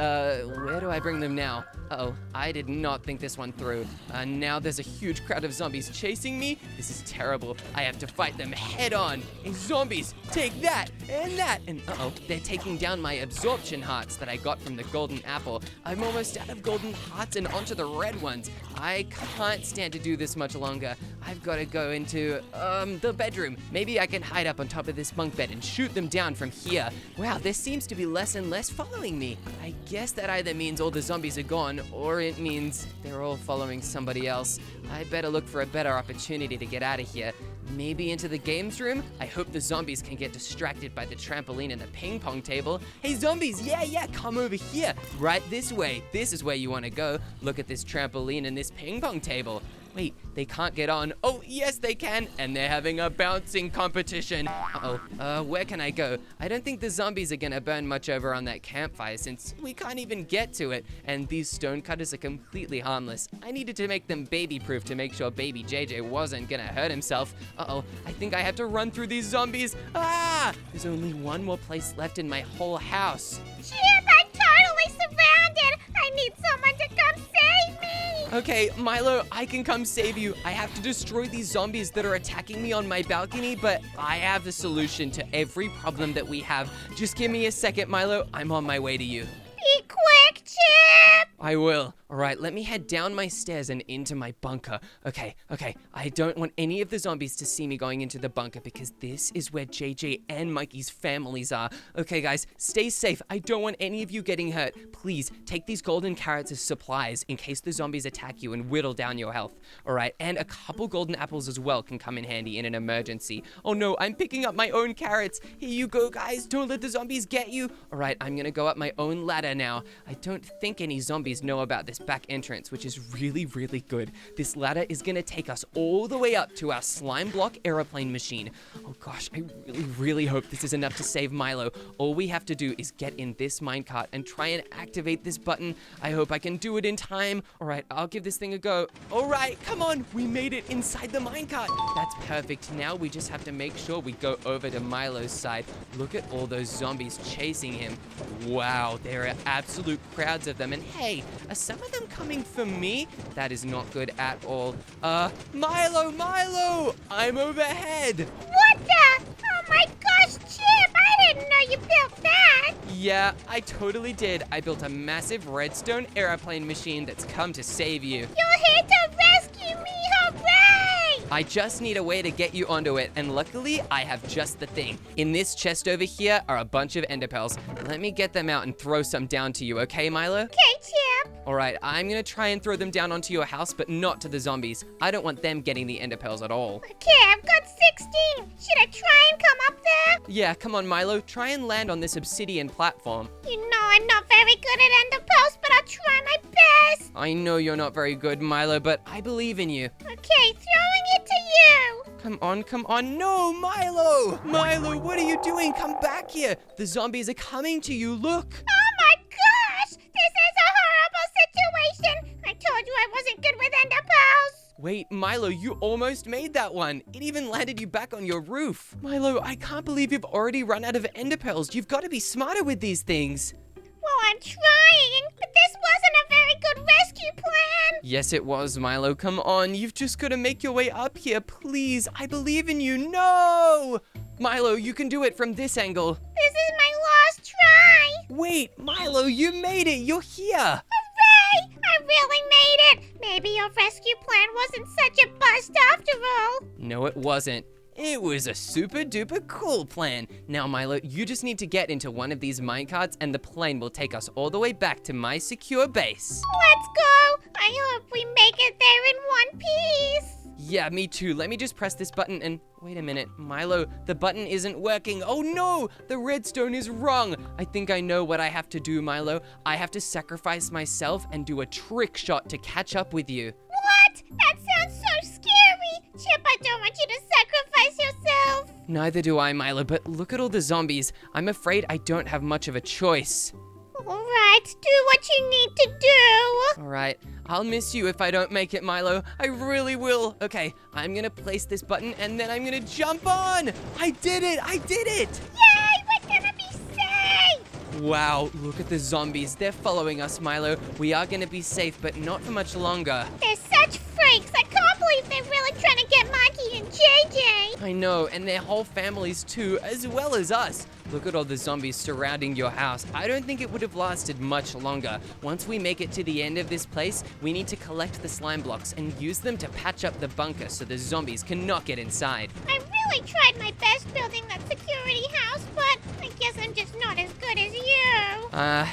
where do I bring them now? Uh-oh, I did not think this one through. Now there's a huge crowd of zombies chasing me. This is terrible. I have to fight them head on. Hey, zombies, take that and that. And uh-oh, they're taking down my absorption hearts that I got from the golden apple. I'm almost out of golden hearts and onto the red ones. I can't stand to do this much longer. I've got to go into, the bedroom. Maybe I can hide up on top of this bunk bed and shoot them down from here. Wow, there seems to be less and less following me. I guess that either means all the zombies are gone, or it means they're all following somebody else. I better look for a better opportunity to get out of here. Maybe into the games room? I hope the zombies can get distracted by the trampoline and the ping pong table. Hey zombies, yeah, come over here. Right this way. This is where you want to go. Look at this trampoline and this ping pong table. Wait, they can't get on. Oh, yes, they can. And they're having a bouncing competition. Uh-oh, where can I go? I don't think the zombies are gonna burn much over on that campfire since we can't even get to it. And these stone cutters are completely harmless. I needed to make them baby-proof to make sure baby JJ wasn't gonna hurt himself. Uh-oh, I think I have to run through these zombies. Ah! There's only one more place left in my whole house. Chip, I'm totally surrounded. I need someone to come save me. Okay, Milo, I can come save you. I have to destroy these zombies that are attacking me on my balcony, but I have the solution to every problem that we have. Just give me a second, Milo. I'm on my way to you. Be quick, Chip. I will. All right, let me head down my stairs and into my bunker. Okay. I don't want any of the zombies to see me going into the bunker because this is where JJ and Mikey's families are. Okay, guys, stay safe. I don't want any of you getting hurt. Please, take these golden carrots as supplies in case the zombies attack you and whittle down your health. All right, and a couple golden apples as well can come in handy in an emergency. Oh no, I'm picking up my own carrots. Here you go, guys. Don't let the zombies get you. All right, I'm gonna go up my own ladder now. I don't think any zombies know about this back entrance, which is really good. This ladder is gonna take us all the way up to our slime block airplane machine. Oh gosh, I really hope this is enough to save Milo. All we have to do is get in this minecart and try and activate this button. I hope I can do it in time. All right, I'll give this thing a go. All right, come on, we made it inside the minecart. That's perfect. Now we just have to make sure we go over to Milo's side. Look at all those zombies chasing him. Wow, there are absolute crowds of them. And hey, are some of them coming for me? That is not good at all. Milo, I'm overhead. What the? Oh my gosh, Chip, I didn't know you built that. Yeah, I totally did. I built a massive redstone airplane machine that's come to save you. You're here to rescue me, hooray! I just need a way to get you onto it, and luckily, I have just the thing. In this chest over here are a bunch of ender pearls. Let me get them out and throw some down to you, okay, Milo? Okay, Chip. All right, I'm gonna try and throw them down onto your house, but not to the zombies. I don't want them getting the ender pearls at all. Okay, I've got 16. Should I try and come up there? Yeah, come on, Milo. Try and land on this obsidian platform. You know I'm not very good at ender pearls, but I'll try my best. I know you're not very good, Milo, but I believe in you. Okay, throwing it to you. Come on, come on. No, Milo! Milo, what are you doing? Come back here. The zombies are coming to you. Look. Oh my gosh! This is a horrible situation. I told you I wasn't good with ender pearls. Wait, Milo, you almost made that one. It even landed you back on your roof. Milo, I can't believe you've already run out of ender pearls. You've got to be smarter with these things. Well, I'm trying, but this wasn't a very good rescue plan. Yes, it was, Milo. Come on. You've just got to make your way up here. Please, I believe in you. No! Milo, you can do it from this angle. This is my last try. Wait, Milo, you made it. You're here. Hooray! I really made it. Maybe your rescue plan wasn't such a bust after all. No, it wasn't. It was a super duper cool plan. Now, Milo, you just need to get into one of these minecarts and the plane will take us all the way back to my secure base. Let's go. I hope we make it there in one piece. Yeah, me too. Let me just press this button and... Wait a minute. Milo, the button isn't working. Oh no! The redstone is wrong. I think I know what I have to do, Milo. I have to sacrifice myself and do a trick shot to catch up with you. What? That sounds so scary. Chip, I don't want you to sacrifice yourself. Neither do I, Milo, but look at all the zombies. I'm afraid I don't have much of a choice. All right, do what you need to do. All right, I'll miss you if I don't make it, Milo. I really will. Okay, I'm gonna place this button and then I'm gonna jump on. I did it! I did it! Yay, we're gonna be safe. Wow, look at the zombies. They're following us, Milo. We are gonna be safe, but not for much longer. They're such freaks. I can't believe they're really trying to get Mikey and JJ. I know, and their whole families too, as well as us. Look at all the zombies surrounding your house. I don't think it would have lasted much longer. Once we make it to the end of this place, we need to collect the slime blocks and use them to patch up the bunker so the zombies cannot get inside. I really tried my best building that security house, but I guess I'm just not as good as you.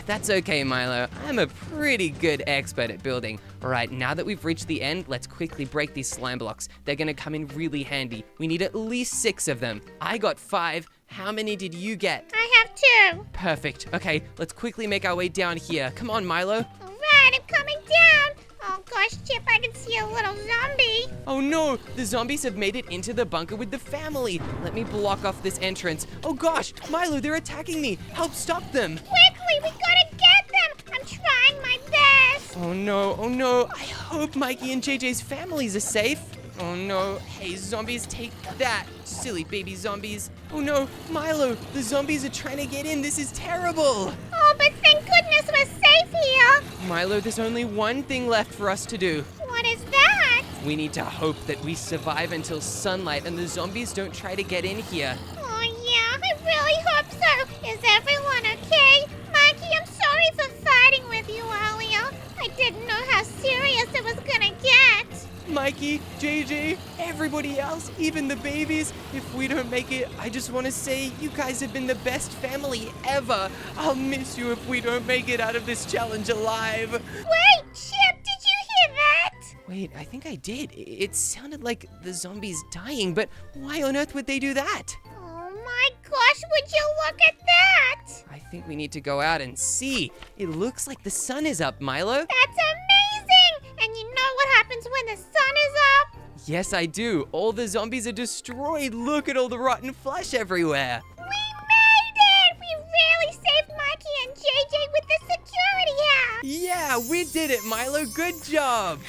That's okay, Milo. I'm a pretty good expert at building. All right, now that we've reached the end, let's quickly break these slime blocks. They're gonna come in really handy. We need at least 6 of them. I got 5. How many did you get? I have 2. Perfect. Okay, let's quickly make our way down here. Come on, Milo. All right, I'm coming down. Oh gosh, Chip, I can see a little zombie. Oh no, the zombies have made it into the bunker with the family. Let me block off this entrance. Oh gosh, Milo, they're attacking me. Help stop them. Quickly, we gotta get them. I'm trying my best. Oh no, oh no. I hope Mikey and JJ's families are safe. Oh no. Hey, zombies, take that. Silly baby zombies. Oh no, Milo, the zombies are trying to get in. This is terrible. Oh, but thank goodness we're safe here. Milo, there's only one thing left for us to do. What is that? We need to hope that we survive until sunlight and the zombies don't try to get in here. Oh yeah, I really hope so. Is everyone okay? Mikey, I'm sorry for fighting with you earlier. I didn't know how serious it was gonna get. Mikey, JJ, everybody else, even the babies. If we don't make it, I just want to say you guys have been the best family ever. I'll miss you if we don't make it out of this challenge alive. Wait, Chip, did you hear that? Wait, I think I did. It sounded like the zombies dying, but why on earth would they do that? Oh my gosh, would you look at that? I think we need to go out and see. It looks like the sun is up, Milo. That's amazing! And you know what happens when the sun is up? Yes, I do. All the zombies are destroyed. Look at all the rotten flesh everywhere. We made it! We really saved Mikey and JJ with the security house! Yeah, we did it, Milo. Good job.